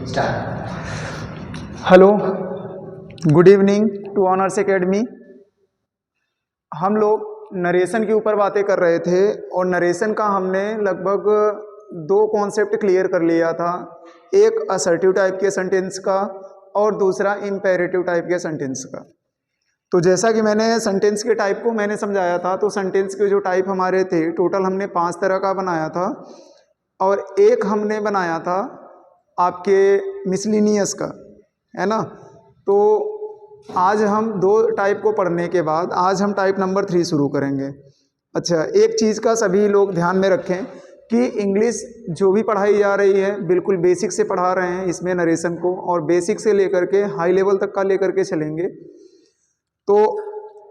Start. Hello, good evening to Honours Academy. हम लोग narration के ऊपर बातें कर रहे थे और नरेशन का हमने लगभग दो कॉन्सेप्ट क्लियर कर लिया था। एक असर्टिव टाइप के सेंटेंस का और दूसरा इम्पेरेटिव टाइप के सेंटेंस का। तो जैसा कि मैंने सेंटेंस के टाइप को मैंने समझाया था, तो सेंटेंस के जो टाइप हमारे थे टोटल हमने 5 तरह का बनाया था और एक हमने बनाया था आपके मिसलिनियस का, है ना। तो आज हम 2 टाइप को पढ़ने के बाद आज हम टाइप नंबर 3 शुरू करेंगे। अच्छा, एक चीज़ का सभी लोग ध्यान में रखें कि इंग्लिश जो भी पढ़ाई जा रही है बिल्कुल बेसिक से पढ़ा रहे हैं इसमें नरेशन को, और बेसिक से लेकर के हाई लेवल तक का लेकर के चलेंगे। तो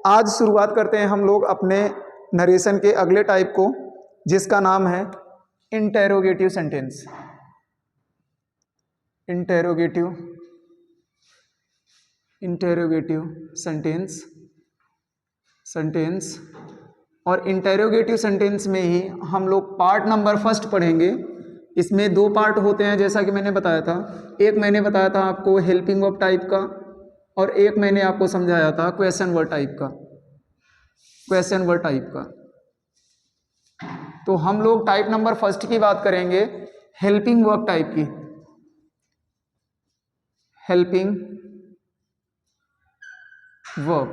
आज शुरुआत करते हैं हम लोग अपने नरेशन के अगले टाइप को, जिसका नाम है इंटेरोगेटिव सेंटेंस। इंटेरोगेटिव सेंटेंस और इंटेरोगेटिव सेंटेंस में ही हम लोग पार्ट नंबर फर्स्ट पढ़ेंगे। इसमें 2 पार्ट होते हैं जैसा कि मैंने बताया था। एक मैंने बताया था आपको हेल्पिंग वर्ब टाइप का और एक मैंने आपको समझाया था क्वेश्चन वर्ड टाइप का। तो हम लोग टाइप नंबर फर्स्ट की बात करेंगे, हेल्पिंग वर्ब टाइप की। हेल्पिंग वर्ब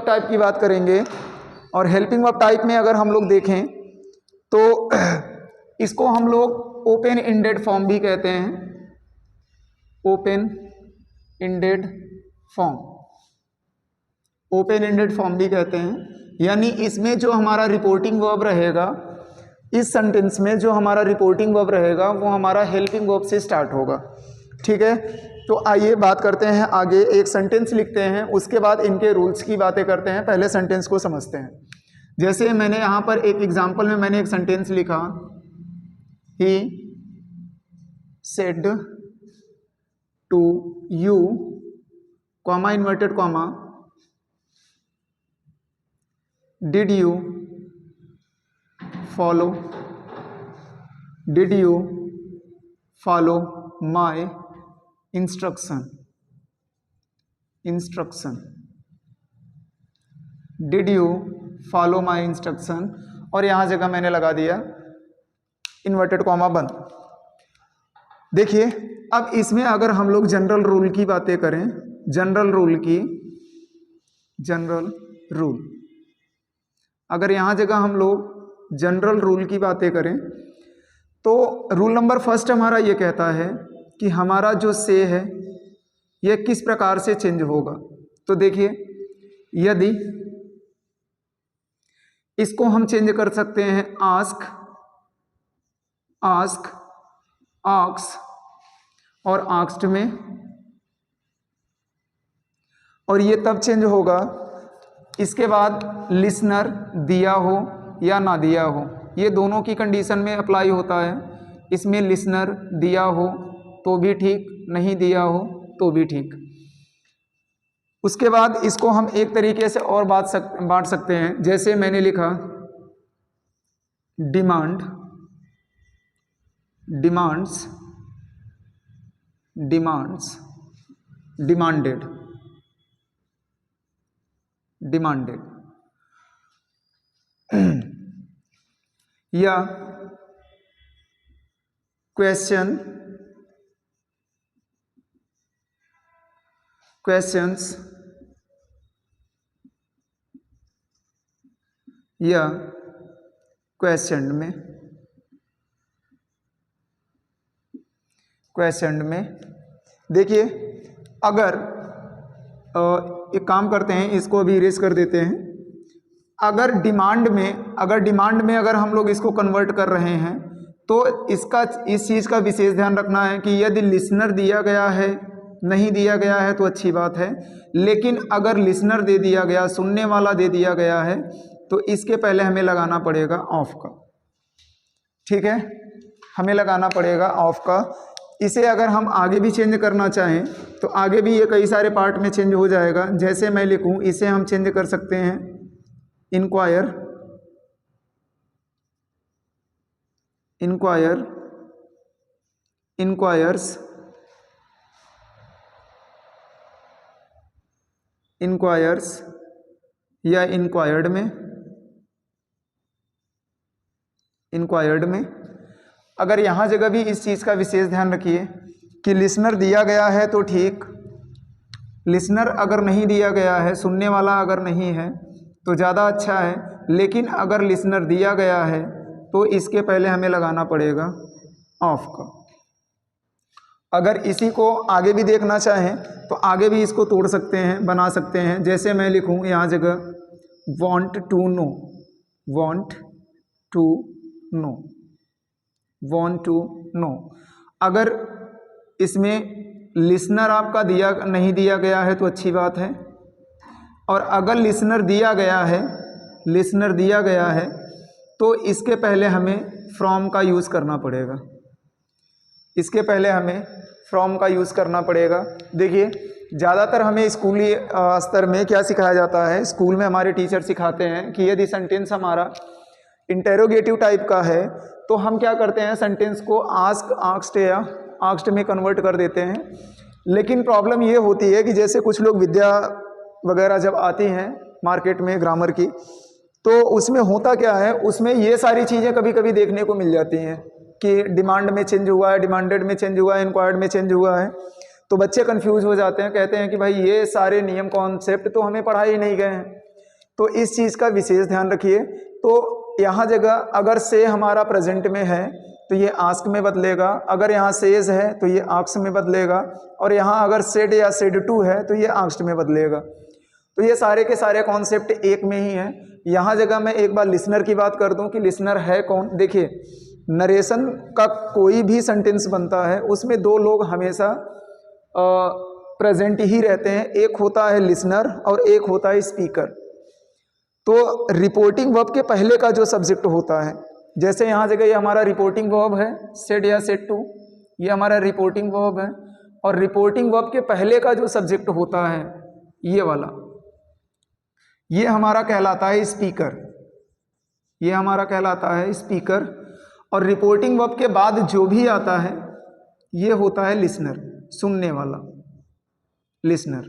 टाइप की बात करेंगे। और हेल्पिंग वर्ब टाइप में अगर हम लोग देखें तो इसको हम लोग ओपन एंडेड फॉर्म भी कहते हैं। ओपन एंडेड फॉर्म भी कहते हैं। यानी इसमें जो हमारा रिपोर्टिंग वर्ब रहेगा, इस सेंटेंस में जो हमारा रिपोर्टिंग वर्ब रहेगा वो हमारा हेल्पिंग वर्ब से स्टार्ट होगा। ठीक है, तो आइए बात करते हैं आगे। एक सेंटेंस लिखते हैं, उसके बाद इनके रूल्स की बातें करते हैं। पहले सेंटेंस को समझते हैं। जैसे मैंने यहाँ पर एक एग्जांपल में मैंने एक सेंटेंस लिखा, he said to you, comma inverted comma, did you follow my instruction. Did you follow my instruction, और यहां जगह मैंने लगा दिया इन्वर्टेड कॉमा बंद। देखिए, अब इसमें अगर हम लोग जनरल रूल की बातें करें, जनरल रूल अगर यहां जगह हम लोग जनरल रूल की बातें करें तो रूल नंबर फर्स्ट हमारा ये कहता है कि हमारा जो से है यह किस प्रकार से चेंज होगा। तो देखिए, यदि इसको हम चेंज कर सकते हैं आस्क, आस्क्स और आस्क्ड में, और ये तब चेंज होगा इसके बाद लिसनर दिया हो या ना दिया हो, ये दोनों की कंडीशन में अप्लाई होता है। इसमें लिसनर दिया हो तो भी ठीक, नहीं दिया हो तो भी ठीक। उसके बाद इसको हम एक तरीके से और बांट सकते हैं। जैसे मैंने लिखा डिमांडेड या क्वेश्चंस या क्वेश्चन में। देखिए, अगर एक काम करते हैं, इसको अभी इरेज कर देते हैं। अगर डिमांड में अगर हम लोग इसको कन्वर्ट कर रहे हैं तो इस चीज़ का विशेष ध्यान रखना है कि यदि लिसनर दिया गया है, नहीं दिया गया है तो अच्छी बात है, लेकिन अगर लिसनर दे दिया गया, सुनने वाला दे दिया गया है, तो इसके पहले हमें लगाना पड़ेगा ऑफ का। ठीक है, हमें लगाना पड़ेगा ऑफ का। इसे अगर हम आगे भी चेंज करना चाहें तो आगे भी ये कई सारे पार्ट में चेंज हो जाएगा। जैसे मैं लिखूं, इसे हम चेंज कर सकते हैं इंक्वायर इंक्वायर, इंक्वायर्स, इंक्वायर्स या इंक्वायर्ड में, इंक्वायर्ड में। अगर यहाँ जगह भी इस चीज़ का विशेष ध्यान रखिए कि लिसनर दिया गया है तो ठीक, लिसनर अगर नहीं दिया गया है, सुनने वाला अगर नहीं है तो ज़्यादा अच्छा है, लेकिन अगर लिसनर दिया गया है तो इसके पहले हमें लगाना पड़ेगा ऑफ का। अगर इसी को आगे भी देखना चाहें तो आगे भी इसको तोड़ सकते हैं, बना सकते हैं। जैसे मैं लिखूं यहाँ जगह want to know, want to know, want to know. अगर इसमें लिसनर आपका नहीं दिया गया है तो अच्छी बात है, और अगर लिसनर दिया गया है, लिसनर दिया गया है तो इसके पहले हमें फ्रॉम का यूज़ करना पड़ेगा, इसके पहले हमें फ्रॉम का यूज़ करना पड़ेगा। देखिए ज़्यादातर हमें स्कूली स्तर में क्या सिखाया जाता है, स्कूल में हमारे टीचर सिखाते हैं कि यदि सेंटेंस हमारा इंटेरोगेटिव टाइप का है तो हम क्या करते हैं, सेंटेंस को आस्क, आस्क्ड या आस्क्ड में कन्वर्ट कर देते हैं। लेकिन प्रॉब्लम ये होती है कि जैसे कुछ लोग विद्या वगैरह जब आती हैं मार्केट में ग्रामर की, तो उसमें होता क्या है, उसमें ये सारी चीज़ें कभी कभी देखने को मिल जाती हैं कि डिमांड में चेंज हुआ है, डिमांडेड में चेंज हुआ है, इंक्वायर्ड में चेंज हुआ है। तो बच्चे कंफ्यूज हो जाते हैं, कहते हैं कि भाई ये सारे नियम कॉन्सेप्ट तो हमें पढ़ाए ही नहीं गए हैं। तो इस चीज़ का विशेष ध्यान रखिए। तो यहाँ जगह अगर से हमारा प्रेजेंट में है तो ये आस्क में बदलेगा, अगर यहाँ सेज है तो ये आस्क में बदलेगा, और यहाँ अगर सेड या सेड टू है तो ये आस्क्ड में बदलेगा। तो ये सारे के सारे कॉन्सेप्ट एक में ही हैं। यहाँ जगह मैं एक बार लिसनर की बात कर दूं कि लिसनर है कौन। देखिए नरेशन का कोई भी सेंटेंस बनता है उसमें दो लोग हमेशा प्रेजेंट ही रहते हैं, एक होता है लिसनर और एक होता है स्पीकर। तो रिपोर्टिंग वर्ब के पहले का जो सब्जेक्ट होता है, जैसे यहाँ जगह ये हमारा रिपोर्टिंग वर्ब है, सेड या सेड टू, ये हमारा रिपोर्टिंग वर्ब है, और रिपोर्टिंग वर्ब के पहले का जो सब्जेक्ट होता है ये वाला, ये हमारा कहलाता है स्पीकर, ये हमारा कहलाता है स्पीकर। और रिपोर्टिंग वर्ब के बाद जो भी आता है ये होता है लिसनर, सुनने वाला, लिसनर।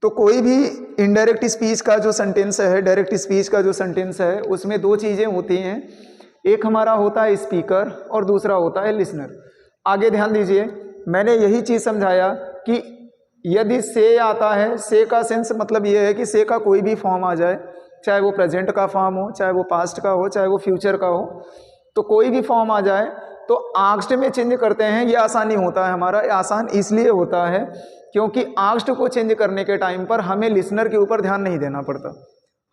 तो कोई भी इनडायरेक्ट स्पीच का जो सेंटेंस है, डायरेक्ट स्पीच का जो सेंटेंस है, उसमें दो चीज़ें होती हैं, एक हमारा होता है स्पीकर और दूसरा होता है लिसनर। आगे ध्यान दीजिए, मैंने यही चीज़ समझाया कि यदि से आता है, से का सेंस मतलब ये है कि से का कोई भी फॉर्म आ जाए, चाहे वो प्रेजेंट का फॉर्म हो, चाहे वो पास्ट का हो, चाहे वो फ्यूचर का हो, तो कोई भी फॉर्म आ जाए तो आस्क्ड में चेंज करते हैं। ये आसानी होता है हमारा, आसान इसलिए होता है क्योंकि आस्क्ड को चेंज करने के टाइम पर हमें लिसनर के ऊपर ध्यान नहीं देना पड़ता।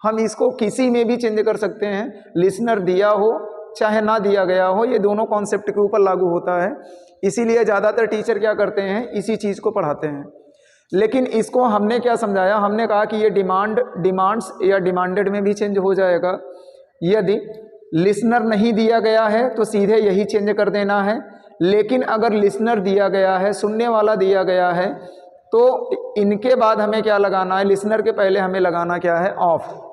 हम इसको किसी में भी चेंज कर सकते हैं, लिसनर दिया हो चाहे ना दिया गया हो, ये दोनों कॉन्सेप्ट के ऊपर लागू होता है। इसीलिए ज़्यादातर टीचर क्या करते हैं, इसी चीज़ को पढ़ाते हैं। लेकिन इसको हमने क्या समझाया, हमने कहा कि ये डिमांड्स या डिमांडेड में भी चेंज हो जाएगा। यदि लिसनर नहीं दिया गया है तो सीधे यही चेंज कर देना है, लेकिन अगर लिसनर दिया गया है, सुनने वाला दिया गया है, तो इनके बाद हमें क्या लगाना है, लिसनर के पहले हमें लगाना क्या है, ऑफ।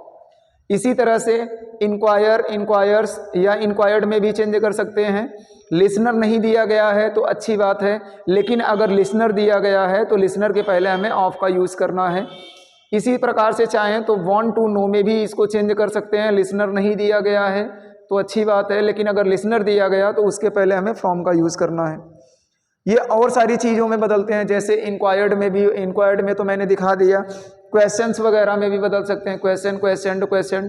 इसी तरह से इंक्वायर, इंक्वायर्स या इंक्वायर्ड में भी चेंज कर सकते हैं। लिसनर नहीं दिया गया है तो अच्छी बात है, लेकिन अगर लिसनर दिया गया है तो लिसनर के पहले हमें ऑफ का यूज़ करना है। इसी प्रकार से चाहें तो वांट टू नो में भी इसको चेंज कर सकते हैं। लिसनर नहीं दिया गया है तो अच्छी बात है, लेकिन अगर लिसनर दिया गया तो उसके पहले हमें फ्रॉम का यूज़ करना है। ये और सारी चीज़ों में बदलते हैं, जैसे इंक्वायर्ड में भी, इंक्वायर्ड में तो मैंने दिखा दिया, क्वेश्चंस वगैरह में भी बदल सकते हैं, क्वेश्चन, क्वेश्चन, क्वेश्चन।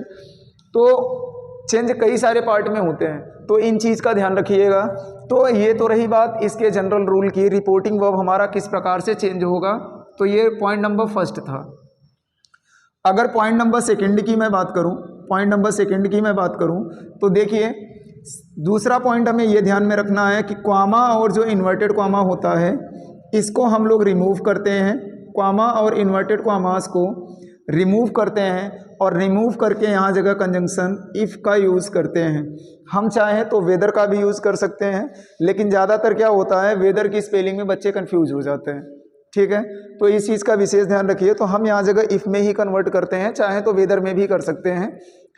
तो चेंज कई सारे पार्ट में होते हैं, तो इन चीज़ का ध्यान रखिएगा। तो ये तो रही बात इसके जनरल रूल की, रिपोर्टिंग वर्ब हमारा किस प्रकार से चेंज होगा। तो ये पॉइंट नंबर फर्स्ट था। अगर पॉइंट नंबर सेकंड की मैं बात करूं, पॉइंट नंबर सेकंड की मैं बात करूं तो देखिए दूसरा पॉइंट हमें ये ध्यान में रखना है कि क्वामा और जो इन्वर्टेड क्वामा होता है इसको हम लोग रिमूव करते हैं। क्वामा और इन्वर्टेड क्वामास को रिमूव करते हैं और रिमूव करके यहाँ जगह कंजंक्शन इफ़ का यूज़ करते हैं। हम चाहें तो वेदर का भी यूज़ कर सकते हैं, लेकिन ज़्यादातर क्या होता है, वेदर की स्पेलिंग में बच्चे कंफ्यूज हो जाते हैं। ठीक है, तो इस चीज़ का विशेष ध्यान रखिए। तो हम यहाँ जगह इफ़ में ही कन्वर्ट करते हैं, चाहे तो वेदर में भी कर सकते हैं,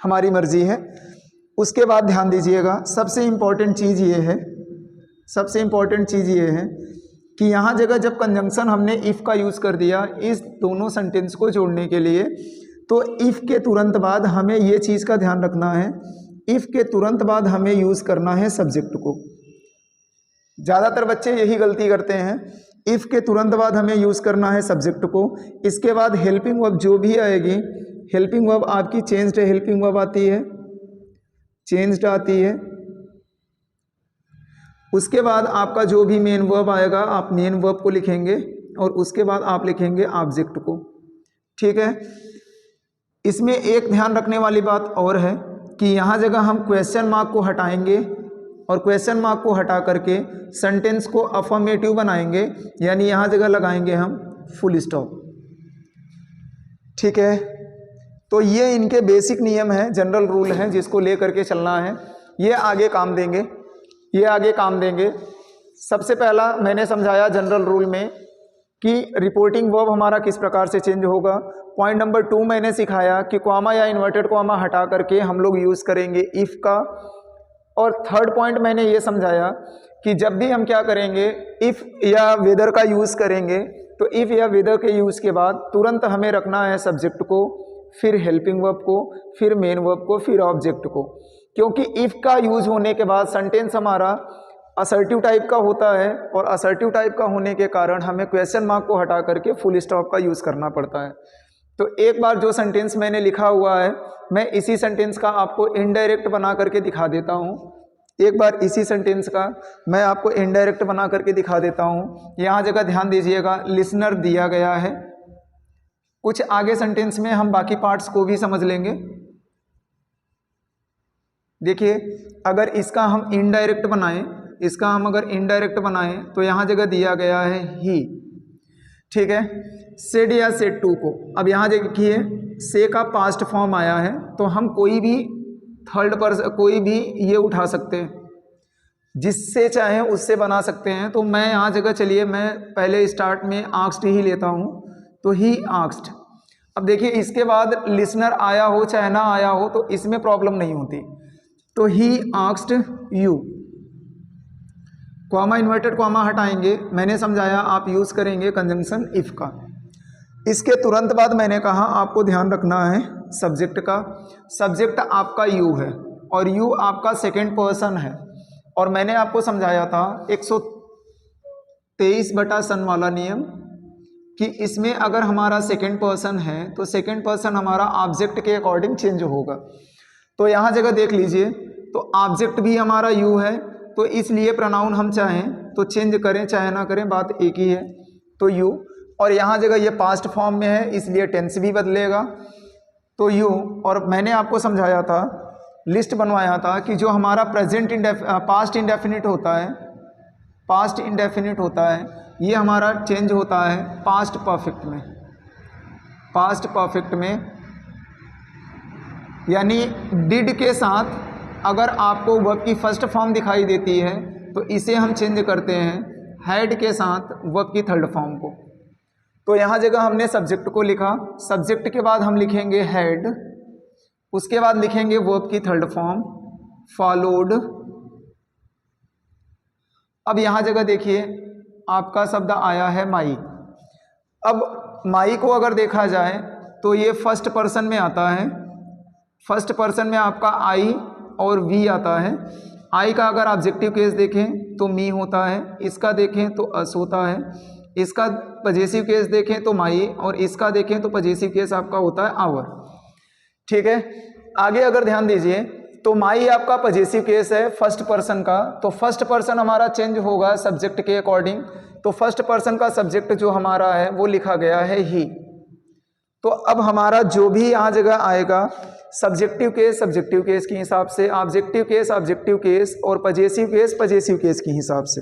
हमारी मर्जी है। उसके बाद ध्यान दीजिएगा, सबसे इम्पॉर्टेंट चीज़ ये है, सबसे इम्पॉर्टेंट चीज़ ये है कि यहाँ जगह जब कंजंक्शन हमने इफ़ का यूज़ कर दिया इस दोनों सेंटेंस को जोड़ने के लिए, तो इफ़ के तुरंत बाद हमें ये चीज़ का ध्यान रखना है, इफ़ के तुरंत बाद हमें यूज़ करना है सब्जेक्ट को। ज़्यादातर बच्चे यही गलती करते हैं, इफ़ के तुरंत बाद हमें यूज़ करना है सब्जेक्ट को, इसके बाद हेल्पिंग वर्ब जो भी आएगी, हेल्पिंग वर्ब आपकी चेंज्ड हेल्पिंग वर्ब आती है, चेंज्ड आती है। उसके बाद आपका जो भी मेन वर्ब आएगा आप मेन वर्ब को लिखेंगे और उसके बाद आप लिखेंगे ऑब्जेक्ट को। ठीक है, इसमें एक ध्यान रखने वाली बात और है कि यहाँ जगह हम क्वेश्चन मार्क को हटाएंगे और क्वेश्चन मार्क को हटा करके सेंटेंस को अफर्मेटिव बनाएंगे, यानी यहाँ जगह लगाएंगे हम फुल स्टॉप। ठीक है, तो ये इनके बेसिक नियम हैं, जनरल रूल हैं जिसको ले करके चलना है। ये आगे काम देंगे, ये आगे काम देंगे। सबसे पहला मैंने समझाया जनरल रूल में कि रिपोर्टिंग वर्ब हमारा किस प्रकार से चेंज होगा। पॉइंट नंबर 2 मैंने सिखाया कि कॉमा या इन्वर्टेड कॉमा हटा करके हम लोग यूज़ करेंगे इफ़ का। और थर्ड पॉइंट मैंने ये समझाया कि जब भी हम क्या करेंगे इफ़ या वेदर का यूज़ करेंगे तो इफ़ या वेदर के यूज़ के बाद तुरंत हमें रखना है सब्जेक्ट को, फिर हेल्पिंग वर्ब को, फिर मेन वर्ब को, फिर ऑब्जेक्ट को। क्योंकि इफ़ का यूज होने के बाद सेंटेंस हमारा असर्टिव टाइप का होता है और असर्टिव टाइप का होने के कारण हमें क्वेश्चन मार्क को हटा करके फुल स्टॉप का यूज़ करना पड़ता है। तो एक बार जो सेंटेंस मैंने लिखा हुआ है मैं इसी सेंटेंस का आपको इनडायरेक्ट बना करके दिखा देता हूँ। एक बार इसी सेंटेंस का मैं आपको इनडायरेक्ट बना करके दिखा देता हूँ। यहाँ जगह ध्यान दीजिएगा, लिसनर दिया गया है। कुछ आगे सेंटेंस में हम बाकी पार्ट्स को भी समझ लेंगे। देखिए, अगर इसका हम इनडायरेक्ट बनाएं, इसका हम अगर इनडायरेक्ट बनाएं तो यहाँ जगह दिया गया है ही। ठीक है, सेड या सेड टू को, अब यहाँ देखिए से का पास्ट फॉर्म आया है तो हम कोई भी थर्ड पर्सन कोई भी ये उठा सकते हैं, जिससे चाहे उससे बना सकते हैं। तो मैं यहाँ जगह चलिए मैं पहले स्टार्ट में आस्क्ड ही लेता हूँ, तो ही आस्क्ड। अब देखिए इसके बाद लिसनर आया हो चाहे ना आया हो तो इसमें प्रॉब्लम नहीं होती। तो he asked you, comma inverted comma हटाएंगे, मैंने समझाया आप यूज़ करेंगे कंजंक्शन इफ़ का। इसके तुरंत बाद मैंने कहा आपको ध्यान रखना है सब्जेक्ट का। सब्जेक्ट आपका यू है और यू आपका सेकंड पर्सन है। और मैंने आपको समझाया था 123/सन वाला नियम कि इसमें अगर हमारा सेकंड पर्सन है तो सेकंड पर्सन हमारा ऑब्जेक्ट के अकॉर्डिंग चेंज होगा। तो यहाँ जगह देख लीजिए, तो ऑब्जेक्ट भी हमारा यू है, तो इसलिए प्रोनाउन हम चाहें तो चेंज करें चाहे ना करें बात एक ही है, तो यू। और यहाँ जगह ये पास्ट फॉर्म में है इसलिए टेंस भी बदलेगा, तो यू। और मैंने आपको समझाया था, लिस्ट बनवाया था कि जो हमारा पास्ट इंडेफिनिट होता है, पास्ट इंडेफिनिट होता है, ये हमारा चेंज होता है पास्ट परफेक्ट में। पास्ट परफेक्ट में यानी डिड के साथ अगर आपको वर्ब की फर्स्ट फॉर्म दिखाई देती है तो इसे हम चेंज करते हैं हैड के साथ वर्ब की थर्ड फॉर्म को। तो यहाँ जगह हमने सब्जेक्ट को लिखा, सब्जेक्ट के बाद हम लिखेंगे हैड, उसके बाद लिखेंगे वर्ब की थर्ड फॉर्म फॉलोड। अब यहाँ जगह देखिए आपका शब्द आया है माई। अब माई को अगर देखा जाए तो ये फर्स्ट पर्सन में आता है। फर्स्ट पर्सन में आपका आई और वी आता है। आई का अगर ऑब्जेक्टिव केस देखें तो मी होता है, इसका देखें तो अस होता है, इसका पजेसिव केस देखें तो माई, और इसका देखें तो पजेसिव केस आपका होता है आवर। ठीक है, आगे अगर ध्यान दीजिए तो माई आपका पजेसिव केस है फर्स्ट पर्सन का, तो फर्स्ट पर्सन हमारा चेंज होगा सब्जेक्ट के अकॉर्डिंग। तो फर्स्ट पर्सन का सब्जेक्ट जो हमारा है वो लिखा गया है ही। तो अब हमारा जो भी यहाँ जगह आएगा सब्जेक्टिव केस के हिसाब से, ऑब्जेक्टिव केस और पजेसिव केस के हिसाब से।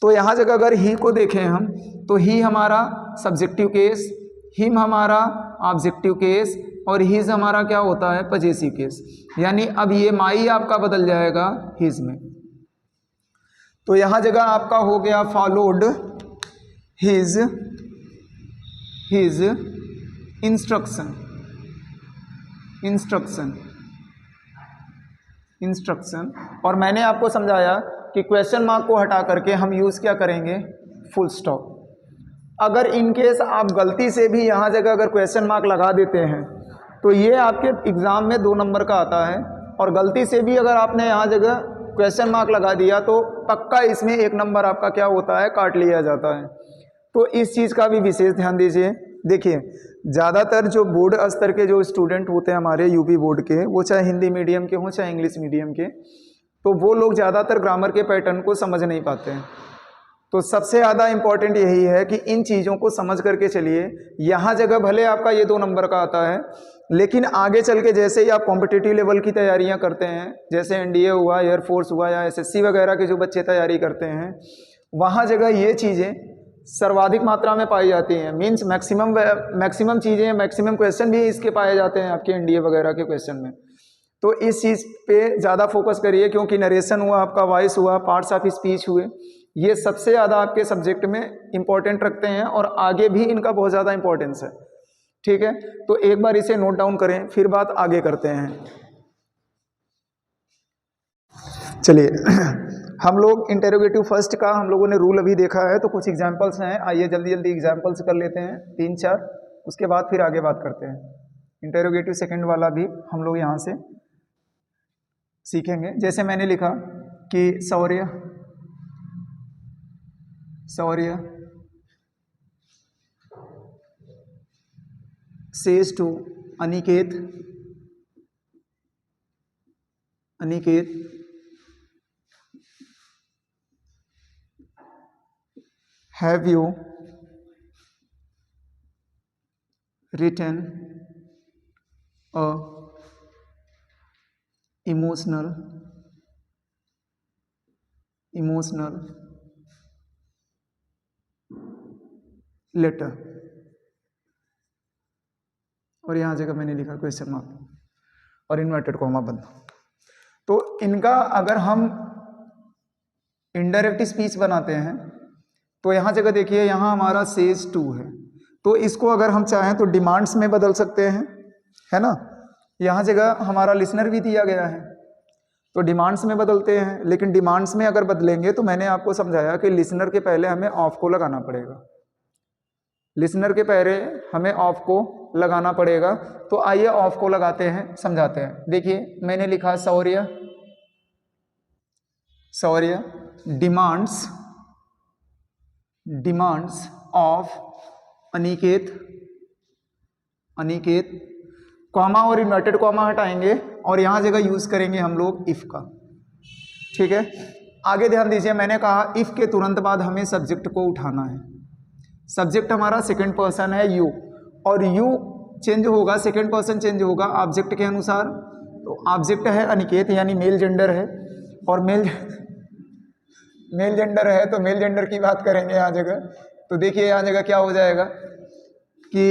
तो यहाँ जगह अगर ही को देखें हम तो ही हमारा सब्जेक्टिव केस, हिम हमारा ऑब्जेक्टिव केस और हिज हमारा क्या होता है पजेसिव केस। यानी अब ये माई आपका बदल जाएगा हिज में। तो यहाँ जगह आपका हो गया फॉलोड हिज इंस्ट्रक्शन। इंस्ट्रक्शन, और मैंने आपको समझाया कि क्वेश्चन मार्क को हटा करके हम यूज़ क्या करेंगे, फुल स्टॉप। अगर इन केस आप गलती से भी यहाँ जगह अगर क्वेश्चन मार्क लगा देते हैं तो ये आपके एग्ज़ाम में 2 नंबर का आता है, और गलती से भी अगर आपने यहाँ जगह क्वेश्चन मार्क लगा दिया तो पक्का इसमें 1 नंबर आपका क्या होता है, काट लिया जाता है। तो इस चीज़ का भी विशेष ध्यान दीजिए। देखिए ज़्यादातर जो बोर्ड स्तर के जो स्टूडेंट होते हैं हमारे यूपी बोर्ड के, वो चाहे हिंदी मीडियम के हों चाहे इंग्लिश मीडियम के, तो वो लोग ज़्यादातर ग्रामर के पैटर्न को समझ नहीं पाते हैं। तो सबसे ज़्यादा इम्पॉर्टेंट यही है कि इन चीज़ों को समझ करके चलिए। यहाँ जगह भले आपका ये 2 नंबर का आता है, लेकिन आगे चल के जैसे ही आप कॉम्पिटिटिव लेवल की तैयारियाँ करते हैं, जैसे एनडीए हुआ, एयरफोर्स हुआ या एसएससी वगैरह के जो बच्चे तैयारी करते हैं, वहाँ जगह ये चीज़ें सर्वाधिक मात्रा में पाई जाती हैं। मीन्स मैक्सिमम चीज़ें, मैक्सिमम क्वेश्चन भी इसके पाए जाते हैं आपके एनडीए वगैरह के क्वेश्चन में। तो इस चीज़ पे ज़्यादा फोकस करिए, क्योंकि नरेशन हुआ, आपका वॉइस हुआ, पार्ट्स ऑफ स्पीच हुए, ये सबसे ज़्यादा आपके सब्जेक्ट में इम्पोर्टेंट रखते हैं और आगे भी इनका बहुत ज़्यादा इंपॉर्टेंस है। ठीक है, तो एक बार इसे नोट डाउन करें, फिर बात आगे करते हैं। चलिए हम लोग इंटेरोगेटिव फर्स्ट का हम लोगों ने रूल अभी देखा है, तो कुछ एग्जाम्पल्स हैं, आइए जल्दी जल्दी एग्जाम्पल्स कर लेते हैं 3-4, उसके बाद फिर आगे बात करते हैं। इंटेरोगेटिव सेकंड वाला भी हम लोग यहाँ से सीखेंगे। जैसे मैंने लिखा कि Shaurya says to Aniket have you written a emotional letter, और यहाँ जगह मैंने लिखा क्वेश्चन मार्क और इन्वर्टेड कॉमा बंद। तो इनका अगर हम इनडायरेक्ट स्पीच बनाते हैं तो यहाँ जगह देखिए, यहाँ हमारा सेज टू है, तो इसको अगर हम चाहें तो डिमांड्स में बदल सकते हैं, है ना। यहाँ जगह हमारा लिसनर भी दिया गया है, तो डिमांड्स में बदलते हैं। लेकिन डिमांड्स में अगर बदलेंगे तो मैंने आपको समझाया कि लिसनर के पहले हमें ऑफ को लगाना पड़ेगा, लिसनर के पहले हमें ऑफ को लगाना पड़ेगा। तो आइए ऑफ को लगाते हैं, समझाते हैं। देखिए मैंने लिखा शौर्य डिमांड्स ऑफ अनिकेत, कॉमा और इन्वर्टेड कॉमा हटाएंगे और यहाँ जगह यूज करेंगे हम लोग इफ का। ठीक है, आगे ध्यान दीजिए, मैंने कहा इफ के तुरंत बाद हमें सब्जेक्ट को उठाना है। सब्जेक्ट हमारा सेकंड पर्सन है यू, और यू चेंज होगा, सेकंड पर्सन चेंज होगा ऑब्जेक्ट के अनुसार। तो ऑब्जेक्ट है अनिकेत, यानी मेल जेंडर है, और मेल जेंडर है तो मेल जेंडर की बात करेंगे यहाँ जगह। तो देखिए यहाँ जगह क्या हो जाएगा कि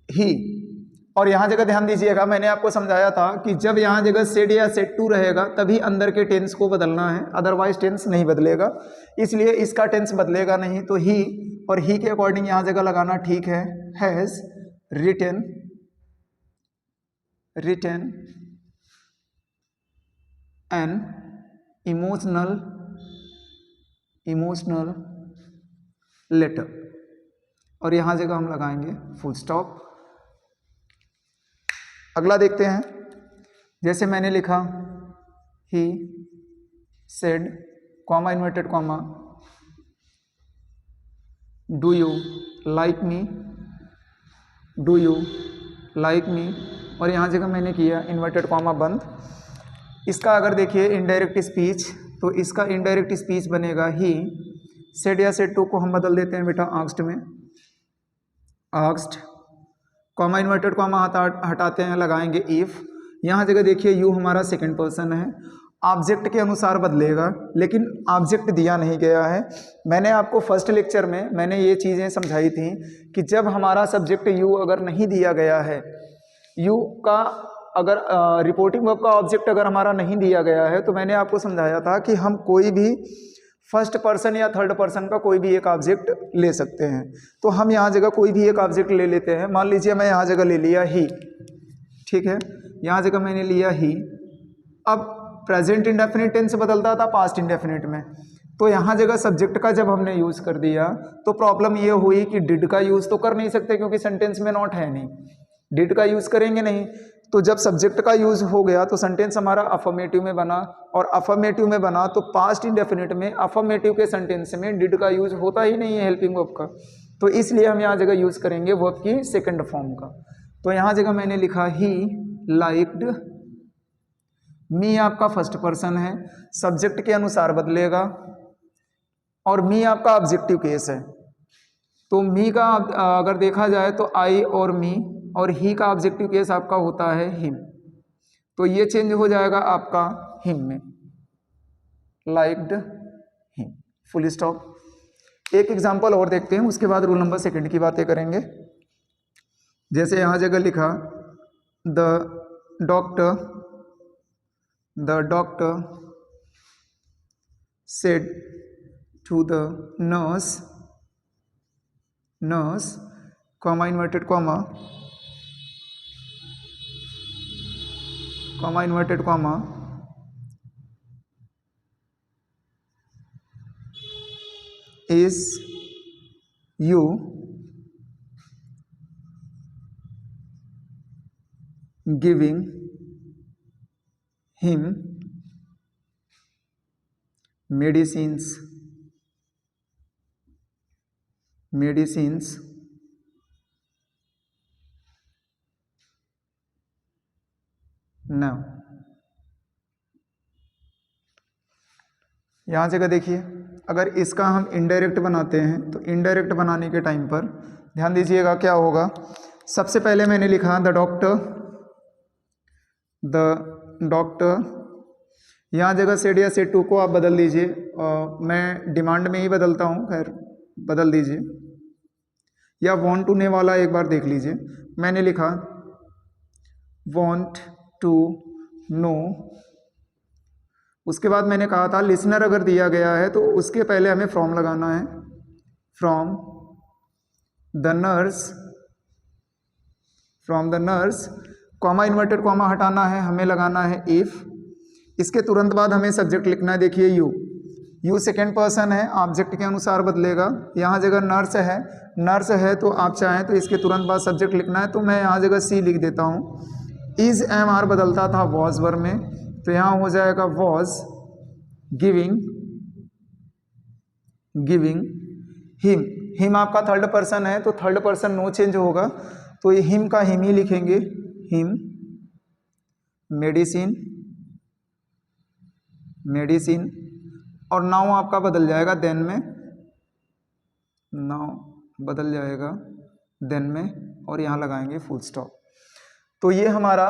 ही, और यहाँ जगह ध्यान दीजिएगा, मैंने आपको समझाया था कि जब यहाँ जगह सेड या सेड टू रहेगा तभी अंदर के टेंस को बदलना है, अदरवाइज टेंस नहीं बदलेगा। इसलिए इसका टेंस बदलेगा नहीं, तो ही, और ही के अकॉर्डिंग यहाँ जगह लगाना ठीक है। Has written an emotional letter, और यहाँ जगह हम लगाएंगे फुल स्टॉप। अगला देखते हैं, जैसे मैंने लिखा he said comma inverted comma do you like me, और यहाँ जगह मैंने किया इन्वर्टेड कॉमा बंद। इसका अगर देखिए इनडायरेक्ट स्पीच, तो इसका इनडायरेक्ट स्पीच बनेगा ही सेड या सेड टू को हम बदल देते हैं बेटा आस्क्ड में, आस्क्ड, कॉमा इन्वर्टेड कॉमा हटाते हैं, लगाएंगे इफ। यहाँ जगह देखिए यू हमारा सेकंड पर्सन है, ऑब्जेक्ट के अनुसार बदलेगा, लेकिन ऑब्जेक्ट दिया नहीं गया है। मैंने आपको फर्स्ट लेक्चर में मैंने ये चीज़ें समझाई थी कि जब हमारा सब्जेक्ट यू अगर नहीं दिया गया है, यू का अगर रिपोर्टिंग वर्ब का ऑब्जेक्ट अगर हमारा नहीं दिया गया है, तो मैंने आपको समझाया था कि हम कोई भी फर्स्ट पर्सन या थर्ड पर्सन का कोई भी एक ऑब्जेक्ट ले सकते हैं। तो हम यहाँ जगह कोई भी एक ऑब्जेक्ट ले लेते हैं। मान लीजिए मैं यहाँ जगह ले लिया ही, ठीक है, यहाँ जगह मैंने लिया ही, अब प्रेजेंट इंडेफिनिट टेंस बदलता था पास्ट इंडेफिनिट में, तो यहाँ जगह सब्जेक्ट का जब हमने यूज़ कर दिया तो प्रॉब्लम ये हुई कि डिड का यूज़ तो कर नहीं सकते क्योंकि सेंटेंस में नॉट है नहीं, डिड का यूज़ करेंगे नहीं। तो जब सब्जेक्ट का यूज़ हो गया तो सेंटेंस हमारा अफर्मेटिव में बना, और अफर्मेटिव में बना तो पास्ट इंडेफिनिट में अफर्मेटिव के सेंटेंस में डिड का यूज़ होता ही नहीं है हेल्पिंग वर्ब का, तो इसलिए हम यहाँ जगह यूज़ करेंगे वर्ब की सेकंड फॉर्म का। तो यहाँ जगह मैंने लिखा ही लाइक्ड मी, आपका फर्स्ट पर्सन है, सब्जेक्ट के अनुसार बदलेगा, और मी आपका ऑब्जेक्टिव केस है। तो मी का अगर देखा जाए तो आई और मी, और ही का ऑब्जेक्टिव केस आपका होता है हिम, तो ये चेंज हो जाएगा आपका हिम में, लाइक्ड हिम, फुल स्टॉप। एक एग्जांपल और देखते हैं, उसके बाद रूल नंबर सेकंड की बातें करेंगे। जैसे यहाँ जगह लिखा the doctor said to the nurse, comma inverted comma is you giving him medicines now। यहाँ जगह देखिए, अगर इसका हम इनडायरेक्ट बनाते हैं तो इनडायरेक्ट बनाने के टाइम पर ध्यान दीजिएगा क्या होगा। सबसे पहले मैंने लिखा द डॉक्टर, यहाँ जगह सेड या सेड टू को आप बदल दीजिए, मैं डिमांड में ही बदलता हूँ, खैर बदल दीजिए, या वॉन्ट टू ने वाला एक बार देख लीजिए। मैंने लिखा वॉन्ट टू नो, उसके बाद मैंने कहा था लिसनर अगर दिया गया है तो उसके पहले हमें फ्रॉम लगाना है, from the nurse, comma inverted comma हटाना है, हमें लगाना है इफ, इसके तुरंत बाद हमें सब्जेक्ट लिखना है। देखिए यू सेकेंड पर्सन है, ऑब्जेक्ट के अनुसार बदलेगा। यहाँ जगह नर्स है तो आप चाहें तो इसके तुरंत बाद सब्जेक्ट लिखना है, तो मैं यहाँ जगह सी लिख देता हूँ। इज एम आर बदलता था वॉज वर्ब में, तो यहाँ हो जाएगा वॉज गिविंग हिम आपका थर्ड पर्सन है तो थर्ड पर्सन नो चेंज होगा, तो ये हिम का हिम ही लिखेंगे, हिम मेडिसिन, और नाउ आपका बदल जाएगा देन में, नाउ बदल जाएगा देन में, और यहाँ लगाएंगे फुल स्टॉप। तो ये हमारा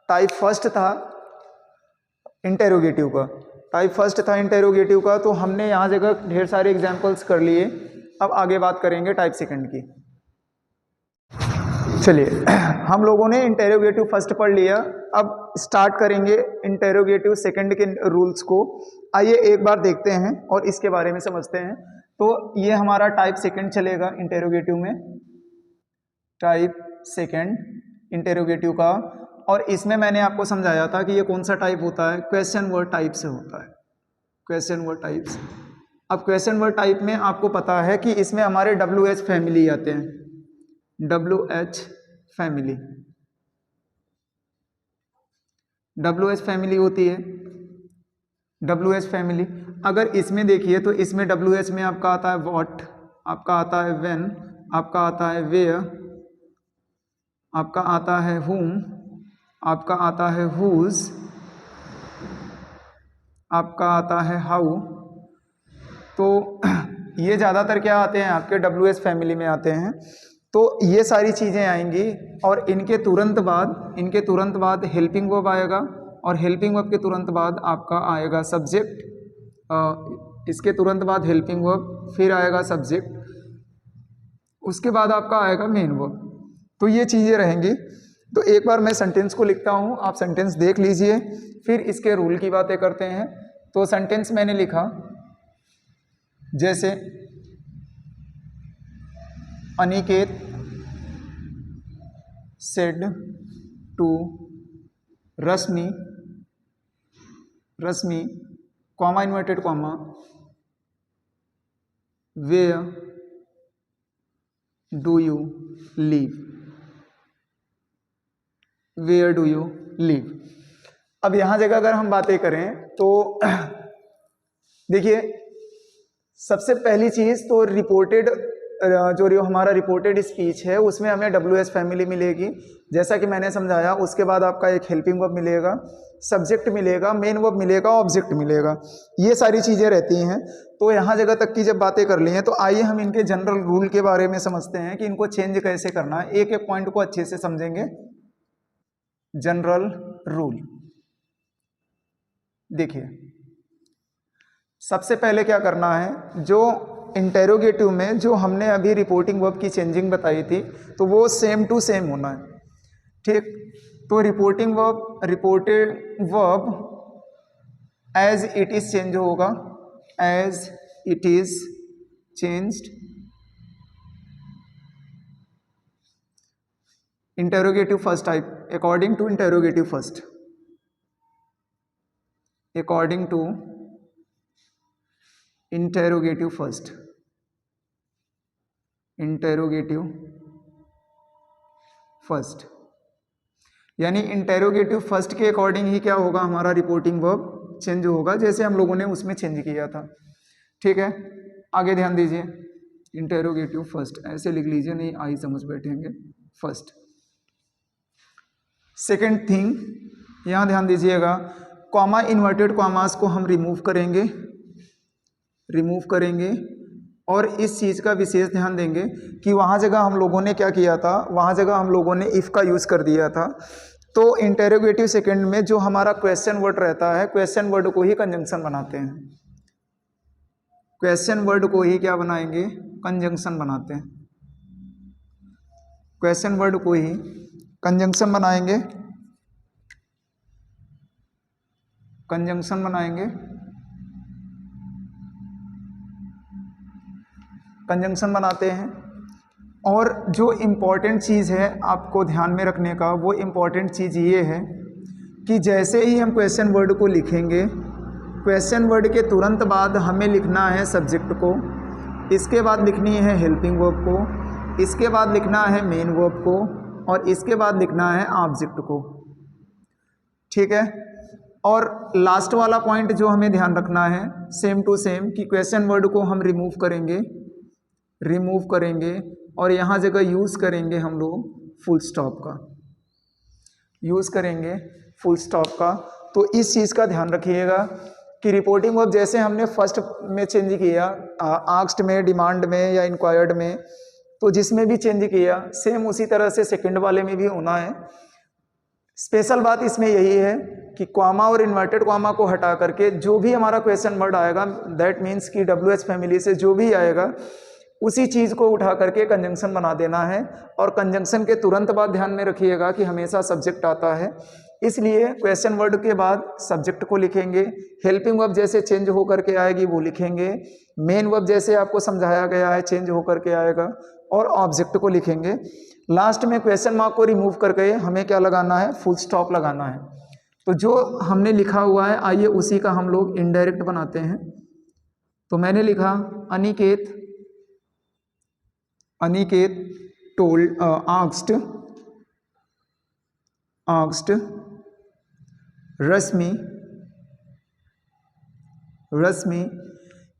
टाइप फर्स्ट था इंटेरोगेटिव का, तो हमने यहाँ जगह ढेर सारे एग्जाम्पल्स कर लिए। अब आगे बात करेंगे टाइप सेकंड की। चलिए हम लोगों ने इंटेरोगेटिव फर्स्ट पढ़ लिया, अब स्टार्ट करेंगे इंटेरोगेटिव सेकंड के रूल्स को। आइए एक बार देखते हैं और इसके बारे में समझते हैं। तो ये हमारा टाइप सेकंड चलेगा इंटेरोगेटिव में, टाइप सेकंड इंटेरोगेटिव का, और इसमें मैंने आपको समझाया था कि ये कौन सा टाइप होता है, क्वेश्चन वर्ड टाइप से होता है, क्वेश्चन वर्ड टाइप से। अब क्वेश्चन वर्ड टाइप में आपको पता है कि इसमें हमारे WH फैमिली आते हैं, WH फैमिली होती है, WH फैमिली। अगर इसमें देखिए तो इसमें WH में आपका आता है व्हाट, आपका आता है व्हेन, आपका आता है वेयर, आपका आता है whom, आपका आता है whose, आपका आता है how। तो ये ज़्यादातर क्या आते हैं आपके WH फैमिली में आते हैं। तो ये सारी चीज़ें आएंगी और इनके तुरंत बाद हेल्पिंग वर्ब आएगा, और हेल्पिंग वर्ब के तुरंत बाद आपका आएगा सब्जेक्ट, इसके तुरंत बाद हेल्पिंग वर्ब, फिर आएगा सब्जेक्ट, उसके बाद आपका आएगा मेन वर्ब। तो ये चीज़ें रहेंगी। तो एक बार मैं सेंटेंस को लिखता हूँ, आप सेंटेंस देख लीजिए, फिर इसके रूल की बातें करते हैं। तो सेंटेंस मैंने लिखा जैसे Aniket said to Rashmi Rashmi comma inverted comma where do you live, where do you live. अब यहाँ जगह अगर हम बातें करें तो देखिए सबसे पहली चीज़ तो रिपोर्टेड जो हमारा रिपोर्टेड स्पीच है उसमें हमें WH फैमिली मिलेगी जैसा कि मैंने समझाया। उसके बाद आपका एक हेल्पिंग वर्ब मिलेगा, सब्जेक्ट मिलेगा, मेन वर्ब मिलेगा, ऑब्जेक्ट मिलेगा, ये सारी चीज़ें रहती हैं। तो यहाँ जगह तक की जब बातें कर ली हैं तो आइए हम इनके जनरल रूल के बारे में समझते हैं कि इनको चेंज कैसे करना है। एक एक पॉइंट को अच्छे से समझेंगे। जनरल रूल देखिए, सबसे पहले क्या करना है, जो इंटेरोगेटिव में जो हमने अभी रिपोर्टिंग वर्ब की चेंजिंग बताई थी तो वो सेम टू सेम होना है, ठीक। तो reporting verb, reported verb as it is change होगा, as it is changed. Interrogative first type, according to interrogative first, according to interrogative first, interrogative first, यानी इंटेरोगेटिव फर्स्ट के अकॉर्डिंग ही क्या होगा, हमारा रिपोर्टिंग वर्ब चेंज होगा, जैसे हम लोगों ने उसमें चेंज किया था, ठीक है। आगे ध्यान दीजिए, इंटेरोगेटिव फर्स्ट ऐसे लिख लीजिए, नहीं आई समझ बैठेंगे, फर्स्ट। सेकेंड थिंग, यहाँ ध्यान दीजिएगा, कॉमा इन्वर्टेड कॉमास को हम रिमूव करेंगे, रिमूव करेंगे। और इस चीज़ का विशेष ध्यान देंगे कि वहाँ जगह हम लोगों ने क्या किया था, वहाँ जगह हम लोगों ने इफ़ का यूज़ कर दिया था। तो इंटेरोगेटिव सेकंड में जो हमारा क्वेश्चन वर्ड रहता है, क्वेश्चन वर्ड को ही कंजंक्शन बनाते हैं, क्वेश्चन वर्ड को ही क्या बनाएंगे, कंजंक्शन बनाते हैं, क्वेश्चन वर्ड को ही कंजंक्शन बनाएंगे, कंजंक्शन बनाएंगे, कंजंक्शन बनाते हैं। और जो इम्पॉर्टेंट चीज़ है आपको ध्यान में रखने का, वो इम्पॉर्टेंट चीज़ ये है कि जैसे ही हम क्वेश्चन वर्ड को लिखेंगे, क्वेश्चन वर्ड के तुरंत बाद हमें लिखना है सब्जेक्ट को, इसके बाद लिखनी है हेल्पिंग वर्ब को, इसके बाद लिखना है मेन वर्ब को, और इसके बाद लिखना है ऑब्जेक्ट को, ठीक है। और लास्ट वाला पॉइंट जो हमें ध्यान रखना है, सेम टू सेम, कि क्वेश्चन वर्ड को हम रिमूव करेंगे, रिमूव करेंगे, और यहाँ जगह यूज़ करेंगे हम लोग फुल स्टॉप का, यूज़ करेंगे फुल स्टॉप का। तो इस चीज़ का ध्यान रखिएगा कि रिपोर्टिंग वर्ब जैसे हमने फर्स्ट में चेंज किया, आस्क्ड में, डिमांड में या इंक्वायर्ड में, तो जिसमें भी चेंज किया सेम उसी तरह से सेकंड वाले में भी होना है। स्पेशल बात इसमें यही है कि कॉमा और इन्वर्टेड कॉमा को हटा करके जो भी हमारा क्वेश्चन वर्ड आएगा, दैट मीन्स कि WH फैमिली से जो भी आएगा उसी चीज़ को उठा करके कंजंक्शन बना देना है। और कंजंक्शन के तुरंत बाद ध्यान में रखिएगा कि हमेशा सब्जेक्ट आता है, इसलिए क्वेश्चन वर्ड के बाद सब्जेक्ट को लिखेंगे, हेल्पिंग वर्ब जैसे चेंज होकर के आएगी वो लिखेंगे, मेन वर्ब जैसे आपको समझाया गया है चेंज होकर के आएगा, और ऑब्जेक्ट को लिखेंगे। लास्ट में क्वेश्चन मार्क को रिमूव करके हमें क्या लगाना है, फुल स्टॉप लगाना है। तो जो हमने लिखा हुआ है आइए उसी का हम लोग इनडायरेक्ट बनाते हैं। तो मैंने लिखा Aniket, Aniket told, asked, asked Rashmi, Rashmi,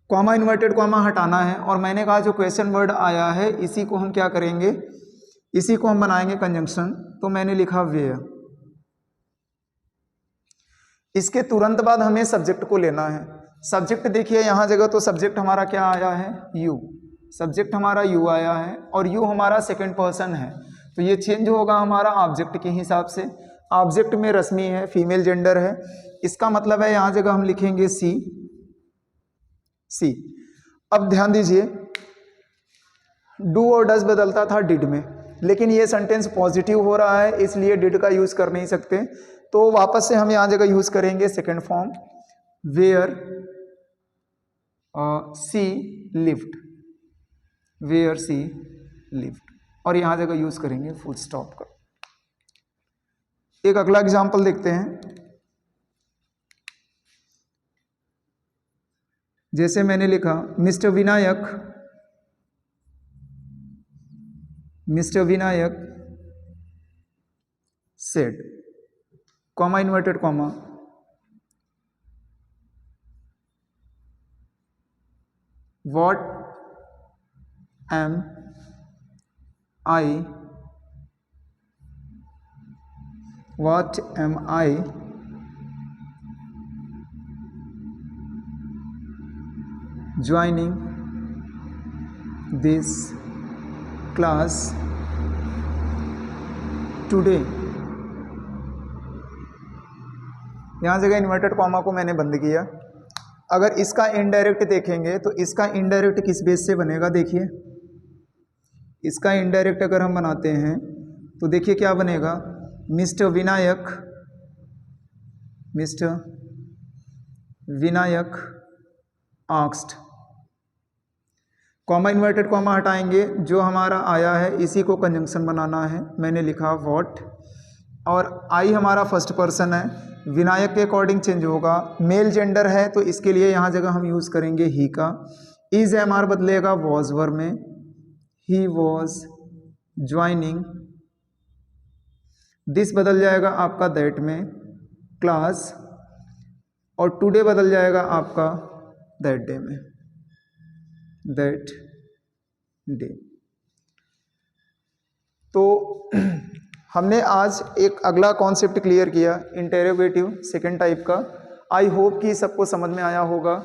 comma inverted comma हटाना है, और मैंने कहा जो क्वेश्चन वर्ड आया है इसी को हम क्या करेंगे, इसी को हम बनाएंगे कंजंक्शन। तो मैंने लिखा वेयर, इसके तुरंत बाद हमें सब्जेक्ट को लेना है। सब्जेक्ट देखिए यहाँ जगह तो सब्जेक्ट हमारा क्या आया है, यू, सब्जेक्ट हमारा यू आया है, और यू हमारा सेकंड पर्सन है, तो ये चेंज होगा हमारा ऑब्जेक्ट के हिसाब से। ऑब्जेक्ट में रश्मि है, फीमेल जेंडर है, इसका मतलब है यहाँ जगह हम लिखेंगे सी, सी। अब ध्यान दीजिए, डू और डज बदलता था डिड में, लेकिन ये सेंटेंस पॉजिटिव हो रहा है इसलिए डिड का यूज कर नहीं सकते, तो वापस से हम यहाँ जगह यूज करेंगे second form, where she lived, where she lived, और यहाँ जगह यूज करेंगे फुल स्टॉप का। एक अगला एग्जाम्पल देखते हैं। जैसे मैंने लिखा mister Vinayak said, comma inverted comma, what am I joining this class today। यहाँ जगह इन्वर्टेड कॉमा को मैंने बंद किया। अगर इसका इनडायरेक्ट देखेंगे तो इसका इनडायरेक्ट किस बेस से बनेगा, देखिए इसका इनडायरेक्ट अगर हम बनाते हैं तो देखिए क्या बनेगा, mister Vinayak asked, comma inverted comma हटाएंगे, जो हमारा आया है इसी को कंजंक्शन बनाना है। मैंने लिखा व्हाट, और आई हमारा फर्स्ट पर्सन है, विनायक के अकॉर्डिंग चेंज होगा, मेल जेंडर है तो इसके लिए यहाँ जगह हम यूज़ करेंगे ही का। इज एम बदलेगा वॉज वर्ब में, ही वॉज ज्वाइनिंग, दिस बदल जाएगा आपका दैट में, क्लास, और टुडे बदल जाएगा आपका दैट डे में, दैट डे। तो हमने आज एक अगला कॉन्सेप्ट क्लियर किया, इंटेरोगेटिव सेकंड टाइप का। आई होप कि सबको समझ में आया होगा,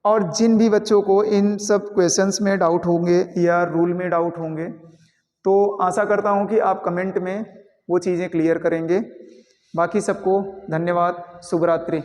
और जिन भी बच्चों को इन सब क्वेश्चंस में डाउट होंगे या रूल में डाउट होंगे तो आशा करता हूं कि आप कमेंट में वो चीज़ें क्लियर करेंगे। बाकी सबको धन्यवाद, शुभ रात्रि।